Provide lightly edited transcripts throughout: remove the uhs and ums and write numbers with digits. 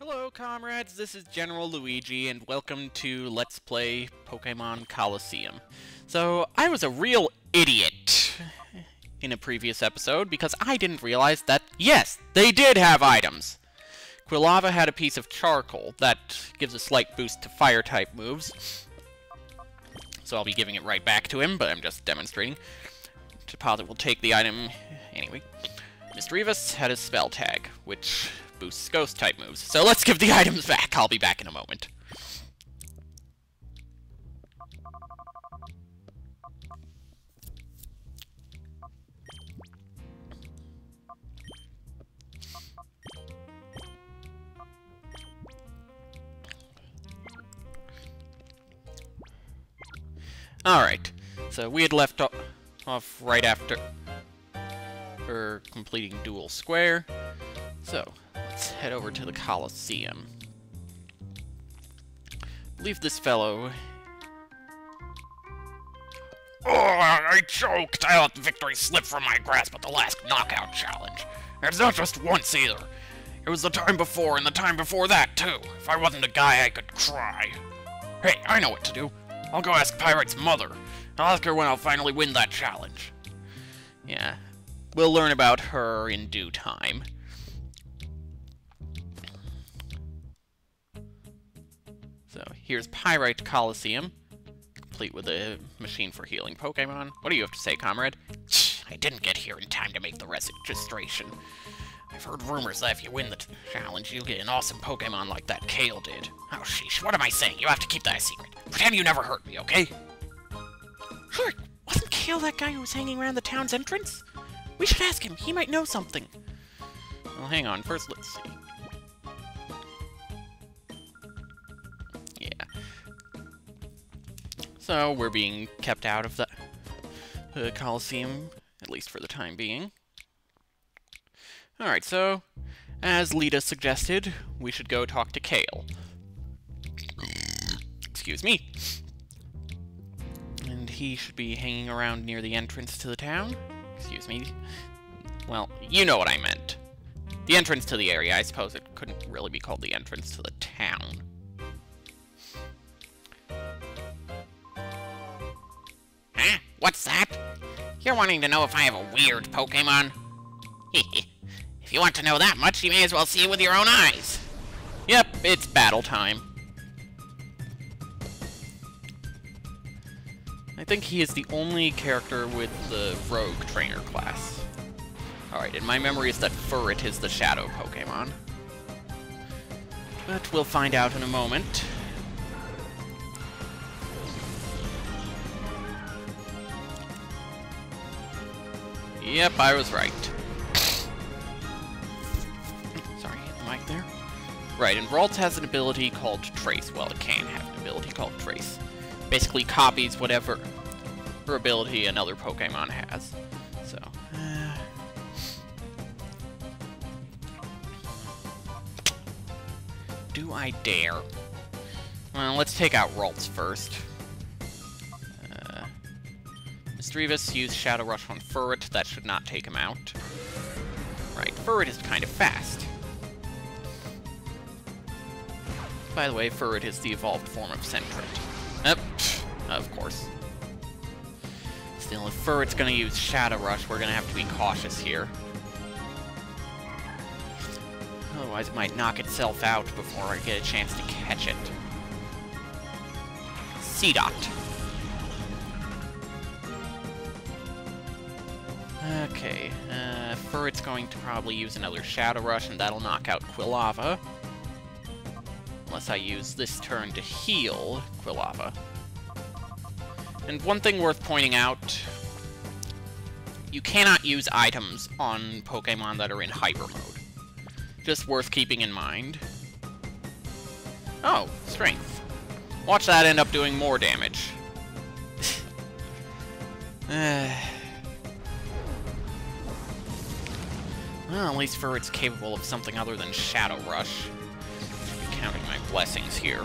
Hello comrades, this is General Luigi, and welcome to Let's Play Pokémon Colosseum. So, I was a real idiot in a previous episode, because I didn't realize that, yes, they did have items! Quilava had a piece of charcoal that gives a slight boost to fire-type moves, so I'll be giving it right back to him, but I'm just demonstrating. Deposit will take the item anyway. Misdreavus had a spell tag, which boosts ghost-type moves. So let's give the items back. I'll be back in a moment. Alright, so we had left off right after completing Duel Square. So, let's head over to the Colosseum. Leave this fellow. Oh, I choked! I let the victory slip from my grasp at the last knockout challenge. It's not just once either. It was the time before and the time before that, too. If I wasn't a guy, I could cry. Hey, I know what to do. I'll go ask Pyrite's mother. I'll ask her when I'll finally win that challenge. Yeah, we'll learn about her in due time. So, here's Pyrite Colosseum, complete with a machine for healing Pokémon. What do you have to say, comrade? I didn't get here in time to make the registration. I've heard rumors that if you win the challenge, you'll get an awesome Pokémon like that Cail did. Oh, sheesh, what am I saying? You have to keep that a secret. Pretend you never heard me, okay? Furret, wasn't Cail that guy who was hanging around the town's entrance? We should ask him, he might know something. Well, hang on, first let's see. Yeah. So, we're being kept out of the Colosseum, at least for the time being. Alright, so, as Lita suggested, we should go talk to Cail. Excuse me. And he should be hanging around near the entrance to the town. Excuse me. Well, you know what I meant. The entrance to the area. I suppose it couldn't really be called the entrance to the town. Huh? What's that? You're wanting to know if I have a weird Pokémon? If you want to know that much, you may as well see it with your own eyes. Yep, it's battle time. I think he is the only character with the Rogue Trainer class. Alright, and my memory is that Furret is the Shadow Pokémon. But we'll find out in a moment. Yep, I was right. Sorry, hit the mic there. Right, and Ralts has an ability called Trace. Well, it can have an ability called Trace. Basically copies whatever her ability another Pokemon has. So, do I dare? Well, let's take out Ralts first. Misdreavus used Shadow Rush on Furret. That should not take him out. Right, Furret is kind of fast. By the way, Furret is the evolved form of Sentret. Yep, of course. Still, if Furret's gonna use Shadow Rush, we're gonna have to be cautious here. Otherwise, it might knock itself out before I get a chance to catch it. Seedot. Okay, Furret's going to probably use another Shadow Rush, and that'll knock out Quilava. Unless I use this turn to heal Quilava. And one thing worth pointing out, you cannot use items on Pokemon that are in Hyper Mode. Just worth keeping in mind. Oh, Strength. Watch that end up doing more damage. Well, at least Furret's capable of something other than Shadow Rush. Should be counting my blessings here.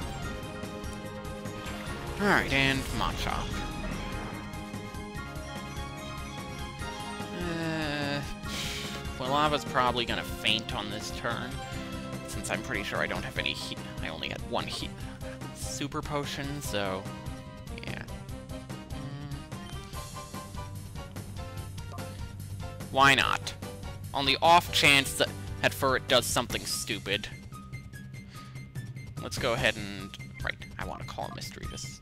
Alright, and Machop. Quilava's probably gonna faint on this turn. Since I'm pretty sure I don't have any heat. I only had one heat. Super potion, so... yeah. Why not? On the off chance that Furret does something stupid. Let's go ahead and... right, I want to call him Mischievous.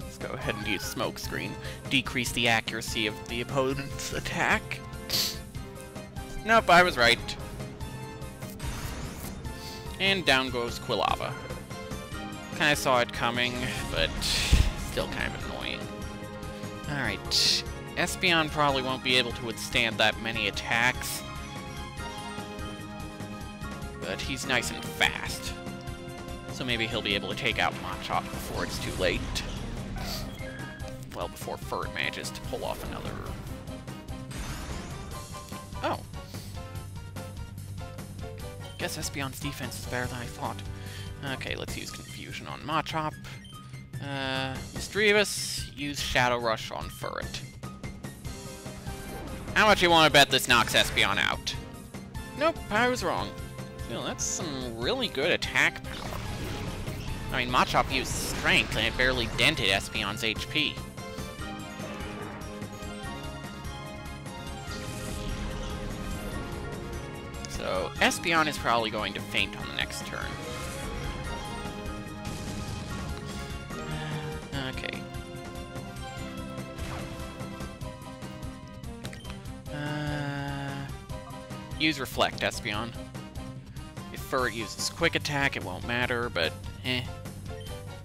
Let's go ahead and use Smoke Screen. Decrease the accuracy of the opponent's attack. Nope, I was right. And down goes Quilava. Kinda saw it coming, but still kind of annoying. Alright. Espeon probably won't be able to withstand that many attacks. But he's nice and fast. So maybe he'll be able to take out Machop before it's too late. Well, before Furret manages to pull off another... oh. Guess Espeon's defense is better than I thought. Okay, let's use Confusion on Machop. Mischievous, use Shadow Rush on Furret. How much you want to bet this knocks Espeon out? Nope, I was wrong. Well, that's some really good attack power. I mean, Machop used Strength, and it barely dented Espeon's HP. So, Espeon is probably going to faint on the next turn. Okay. Use Reflect, Espeon. If Furret uses Quick Attack, it won't matter, but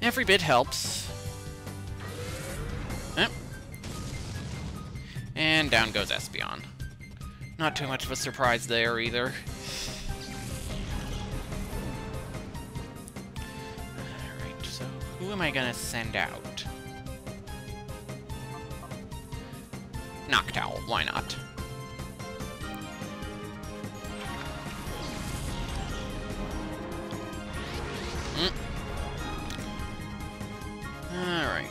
every bit helps. And down goes Espeon. Not too much of a surprise there, either. Alright, so who am I gonna send out? Noctowl, why not? Alright,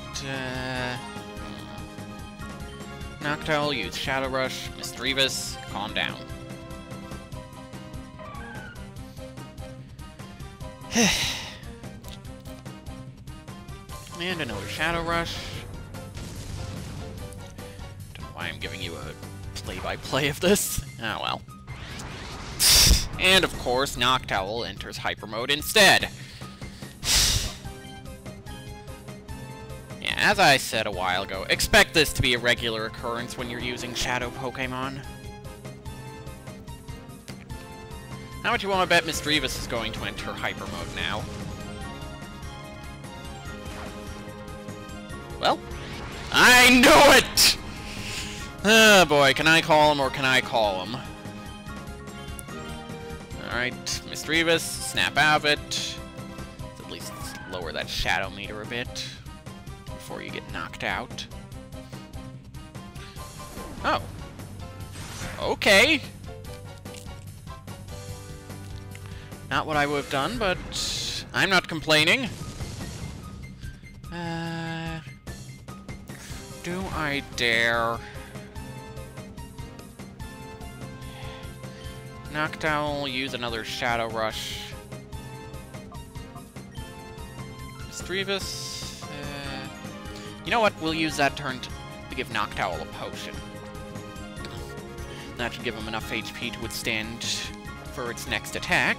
Noctowl, use Shadow Rush. Mischievous, calm down. And another Shadow Rush. Don't know why I'm giving you a play-by-play of this. Oh well. And of course, Noctowl enters Hyper Mode instead. As I said a while ago, expect this to be a regular occurrence when you're using Shadow Pokémon. How much you want to bet Mischievous is going to enter Hyper Mode now? Well, I knew it! Oh boy, can I call him or can I call him? Alright, Mischievous, snap out of it. Let's at least lower that Shadow meter a bit before you get knocked out. Oh. Okay. Not what I would have done, but I'm not complaining. Do I dare? Noctowl, use another Shadow Rush. Mischievous. You know what? We'll use that turn to give Noctowl a potion. That should give him enough HP to withstand for its next attack.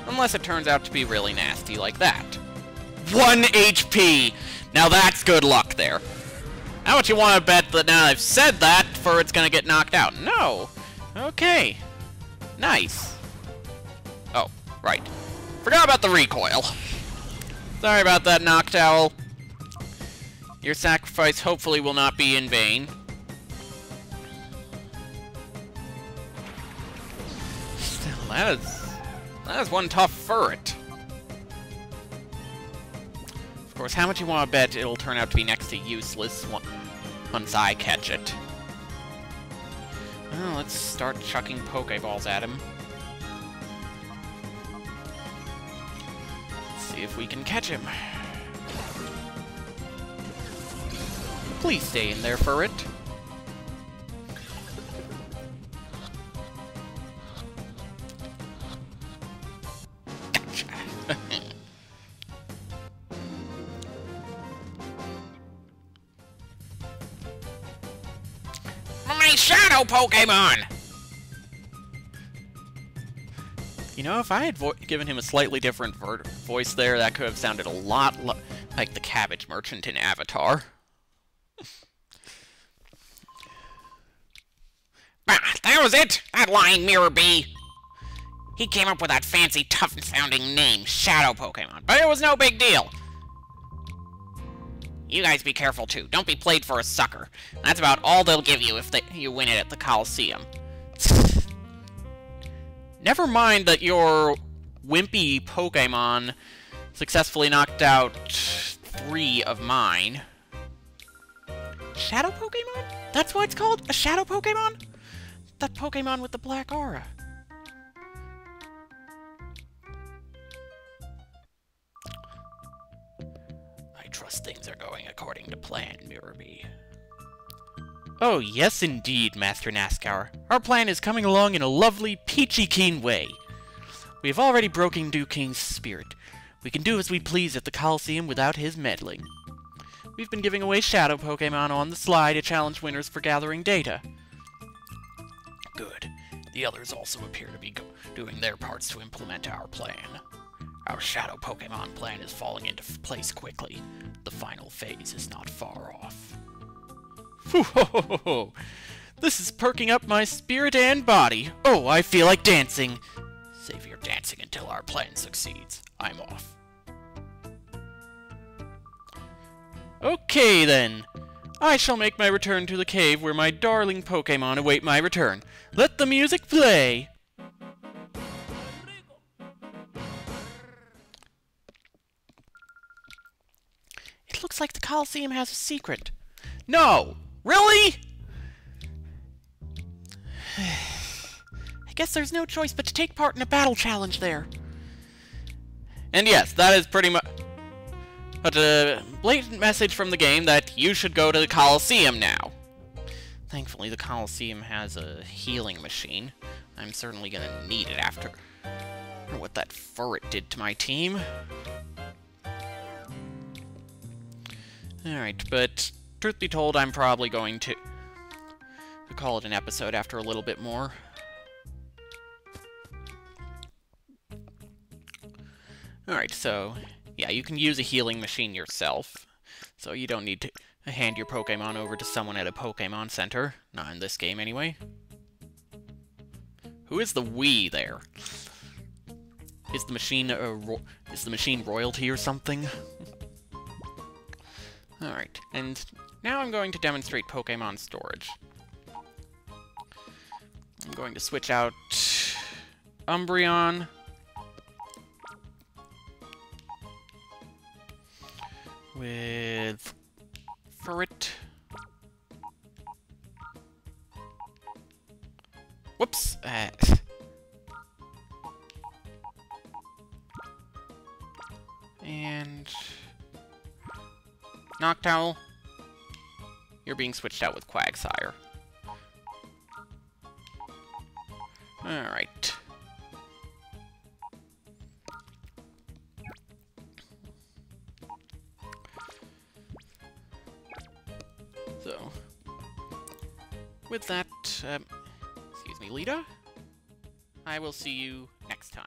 Unless it turns out to be really nasty like that. 1 HP! Now that's good luck there. How much you want to bet that now I've said that, Furret's gonna get knocked out? No! Okay. Nice. Oh, right. Forgot about the recoil. Sorry about that, Noctowl. Your sacrifice hopefully will not be in vain. Still, that is one tough Furret. Of course, how much you want to bet it'll turn out to be next to useless once I catch it? Well, let's start chucking Pokeballs at him. See if we can catch him. Please stay in there, Furret. Shadow Pokémon! You know, if I had given him a slightly different voice there, that could have sounded a lot like the Cabbage Merchant in Avatar. Ah, that was it! That lying Mirror Bee! He came up with that fancy, tough-sounding name, Shadow Pokémon, but it was no big deal. You guys be careful, too. Don't be played for a sucker. That's about all they'll give you if you win it at the Colosseum. Never mind that your wimpy Pokémon successfully knocked out 3 of mine. Shadow Pokémon? That's what it's called? A Shadow Pokémon? That Pokémon with the black aura. I trust things are going according to plan, Mirror-Bee. Oh, yes indeed, Master Nascar. Our plan is coming along in a lovely, peachy-keen way. We have already broken Duking's spirit. We can do as we please at the Colosseum without his meddling. We've been giving away Shadow Pokémon on the sly to challenge winners for gathering data. Good. The others also appear to be doing their parts to implement our plan. Our Shadow Pokémon plan is falling into place quickly. The final phase is not far off. Whew, this is perking up my spirit and body. Oh, I feel like dancing. Save your dancing until our plan succeeds. I'm off. Okay, then. I shall make my return to the cave where my darling Pokémon await my return. Let the music play! It looks like the Colosseum has a secret. No! Really? I guess there's no choice but to take part in a battle challenge there. And yes, that is pretty much a blatant message from the game that you should go to the Colosseum now. Thankfully, the Colosseum has a healing machine. I'm certainly gonna need it after what that Furret did to my team. Alright, but truth be told, I'm probably going to call it an episode after a little bit more. Alright, so yeah, you can use a healing machine yourself, so you don't need to hand your Pokémon over to someone at a Pokémon Center. Not in this game, anyway. Who is the we there? Is the machine royalty or something? Alright, and now I'm going to demonstrate Pokémon storage. I'm going to switch out Umbreon. With Furret. Whoops! And Noctowl. You're being switched out with Quagsire. Alright. So, with that, excuse me, Lita, I will see you next time.